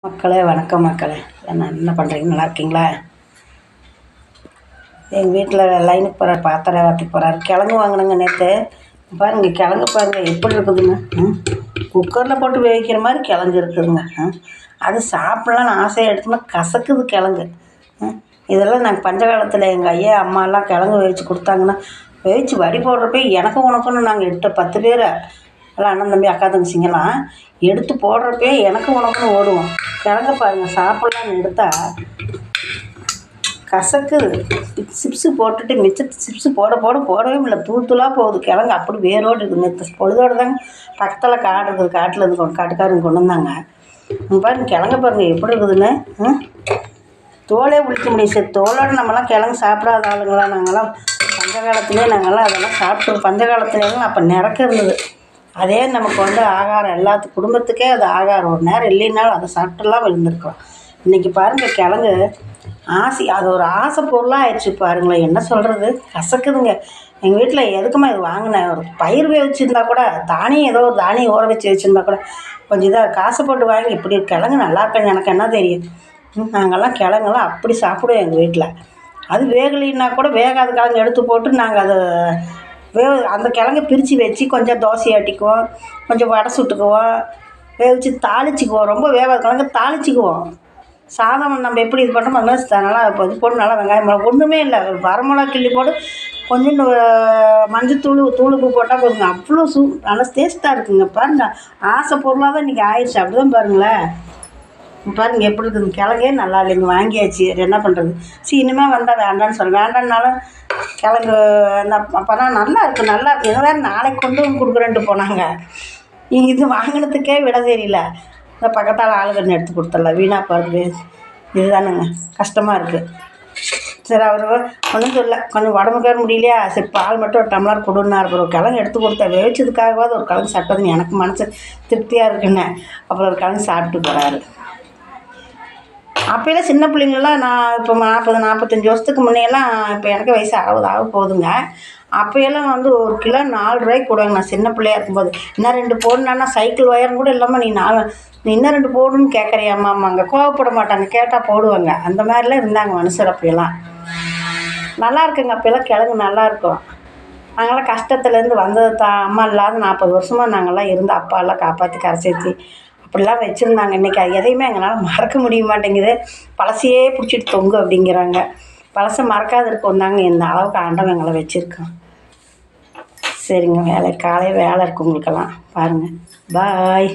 மக்களே வணக்கம் மக்களே. என்ன பண்ணுறீங்க? நல்லா இருக்கீங்களா? எங்கள் வீட்டில் லைனுக்கு போகிறார், பாத்திரம் வாட்டி போகிறாரு. கிழங்கு வாங்கினேங்க நேற்று. பாருங்கள் கிழங்கு பாருங்கள் எப்படி இருக்குதுங்க. குக்கரில் போட்டு வேவிக்கிற மாதிரி கிழங்கு இருக்குதுங்க. அது சாப்பிட்லான்னு ஆசையாக எடுத்தோம்னா கசக்குது கிழங்கு. இதெல்லாம் நாங்கள் பஞ்ச காலத்தில் எங்கள் ஐயா அம்மாலாம் கிழங்கு வேவிச்சு கொடுத்தாங்கன்னா வேவிச்சு வடி போடுறப்ப எனக்கும் உனக்குன்னு நாங்கள் 10 பேர் எல்லாம் அண்ணன் தம்பி அக்கா தங்கச்சிங்கெல்லாம் எடுத்து போடுறப்ப எனக்கும் உனக்குன்னு ஓடுவோம். கிழங்க பாருங்கள், சாப்பிட்லான்னு எடுத்தால் கசக்குது. சிப்ஸு போட்டுட்டு மிச்சத்து சிப்ஸு போடவே முடியல. தூளாக போகுது கிழங்கு. அப்படி வேரோடு இருக்குது. நேற்று பொழுதோடு தாங்க பக்கத்தில் காடு இருக்குது, காட்டில் இருந்து காட்டுக்காரங்க கொண்டு வந்தாங்க. பாருங்கள் கிழங்க பாருங்கள் எப்படி இருக்குதுன்னு. தோலே உளிக்க முடியும். சரி தோலோடு நம்மலாம் கிழங்கு சாப்பிடாத ஆளுங்களாம் நாங்கள்லாம். பஞ்ச காலத்துலேயே நாங்கள்லாம் அதெல்லாம் சாப்பிட்டு பஞ்ச காலத்துலேயும் அப்போ நிறக்க இருந்தது. அதே நமக்கு ஆகாரம் எல்லாத்துக்கும் குடும்பத்துக்கே அது ஆகாரம். ஒரு நேரம் இல்லைன்னாலும் அதை சாப்பிட்டுலாம் இருந்திருக்கோம். இன்றைக்கி பாருங்கள் கிழங்கு அது ஒரு ஆசை பொருளாக ஆயிடுச்சு பாருங்களேன். என்ன சொல்கிறது, கசக்குதுங்க. எங்கள் வீட்டில் எதுக்குமா இது வாங்கினேன், ஒரு பயிர் வச்சுருந்தா கூட தானியம் ஏதோ ஒரு தானியம் ஊற வச்சு வச்சுருந்தா கூட கொஞ்சம் இதாக காசு போட்டு வாங்கி இப்படி கிழங்கு நல்லா இருக்குன்னு எனக்கு என்ன தெரியும். நாங்கள்லாம் கிழங்கெல்லாம் அப்படி சாப்பிடுவோம் எங்கள் வீட்டில். அது வேகலைன்னா கூட வேகாத கிழங்கு எடுத்து போட்டு நாங்கள் அதை அந்த கிழங்க பிரித்து வச்சு கொஞ்சம் தோசையாட்டிக்குவோம், கொஞ்சம் வடை சுட்டுக்குவோம், வேவிச்சு தாளிச்சிக்குவோம். ரொம்ப வேகாத கிழங்க தாளிச்சிக்குவோம். சாதம் நம்ம எப்படி இது பண்ணுறோமோ அது மாதிரி நல்லா இது போட்டு நல்லா வெங்காயம் ஒன்றுமே இல்லை, வரமிளகா கிள்ளி போட்டு கொஞ்சம் மஞ்சத்தூள் தூளுப்பு போட்டால் போதுங்க. அவ்வளோ நல்லா டேஸ்ட்டாக இருக்குங்க. பாருங்கள் ஆசை பொருளாக தான் இன்றைக்கி ஆயிடுச்சு. அப்படி தான் பாருங்களேன். பாருங்கள் எப்படி இருக்குது. கிழங்கே நல்லா இல்லைங்க, வாங்கியாச்சு. என்ன பண்ணுறது. இனிமேல் வந்தால் வேண்டான்னு சொல்ல வேண்டான்னாலும் கிழங்கு அப்போனா நல்லா இருக்குது இதை வேறு நாளைக்கு கொண்டு வந்து கொடுக்குறேன்ட்டு போனாங்க. இது வாங்கினதுக்கே விட தெரியல. இந்த பக்கத்தால் ஆளுகன்னு எடுத்து கொடுத்துடலாம், வீணாக போகிறது இதுதானுங்க. கஷ்டமாக இருக்குது. சரி அவர் ஒன்றும் சொல்ல, கொஞ்சம் உடம்புக்கு வேறு முடியலையா, சரி பால் மட்டும் ஒரு டம்ளர் கொடுன்னா இருக்கிற ஒரு கிழங்கு எடுத்து கொடுத்தேன். வேவிச்சதுக்காகவாது ஒரு கிழங்கு சாப்பிட்டதுன்னு எனக்கு மனசு திருப்தியாக இருக்குன்னு அப்புறம் ஒரு கிழங்கு சாப்பிட்டு போகிறாரு. அப்போயெல்லாம் சின்ன பிள்ளைங்களாம் நான் இப்போ 40-45 வருஷத்துக்கு முன்னையெல்லாம், இப்போ எனக்கு வயசு 60 ஆக போகுதுங்க. அப்போயெல்லாம் ஒரு கிலோ 4 ரூபாய்க்கு போடுவாங்க. நான் சின்ன பிள்ளையா இருக்கும்போது இன்னும் 2 போடணுன்னா சைக்கிள் ஒயரும் கூட இல்லாமல் நீ இன்னும் 2 போடுன்னு கேட்குறியாம்மாங்க. கோவப்பட மாட்டாங்க, கேட்டால் போடுவாங்க. அந்த மாதிரிலாம் இருந்தாங்க மனுஷர் அப்போயெல்லாம். நல்லா இருக்குங்க. அப்போயெல்லாம் கிழங்கு நல்லாயிருக்கும். நாங்களாம் கஷ்டத்துலேருந்து வந்தது அம்மா இல்லாத 40 வருஷமாக நாங்கள்லாம் இருந்து அப்பாலாம் காப்பாற்றி கரை சேர்த்தி அப்படிலாம் வச்சுருந்தாங்க. இன்றைக்கி அது எதையுமே எங்களால் மறக்க முடிய மாட்டேங்குது. பழசையே பிடிச்சிட்டு தொங்கு அப்படிங்கிறாங்க. பழசை மறக்காத இருக்கோம் தாங்க இந்த அளவுக்கு ஆண்டவன் எங்களை வச்சுருக்கோம். சரிங்க, காலை வேலை இருக்குது உங்களுக்கெல்லாம். பாருங்கள், பாய்.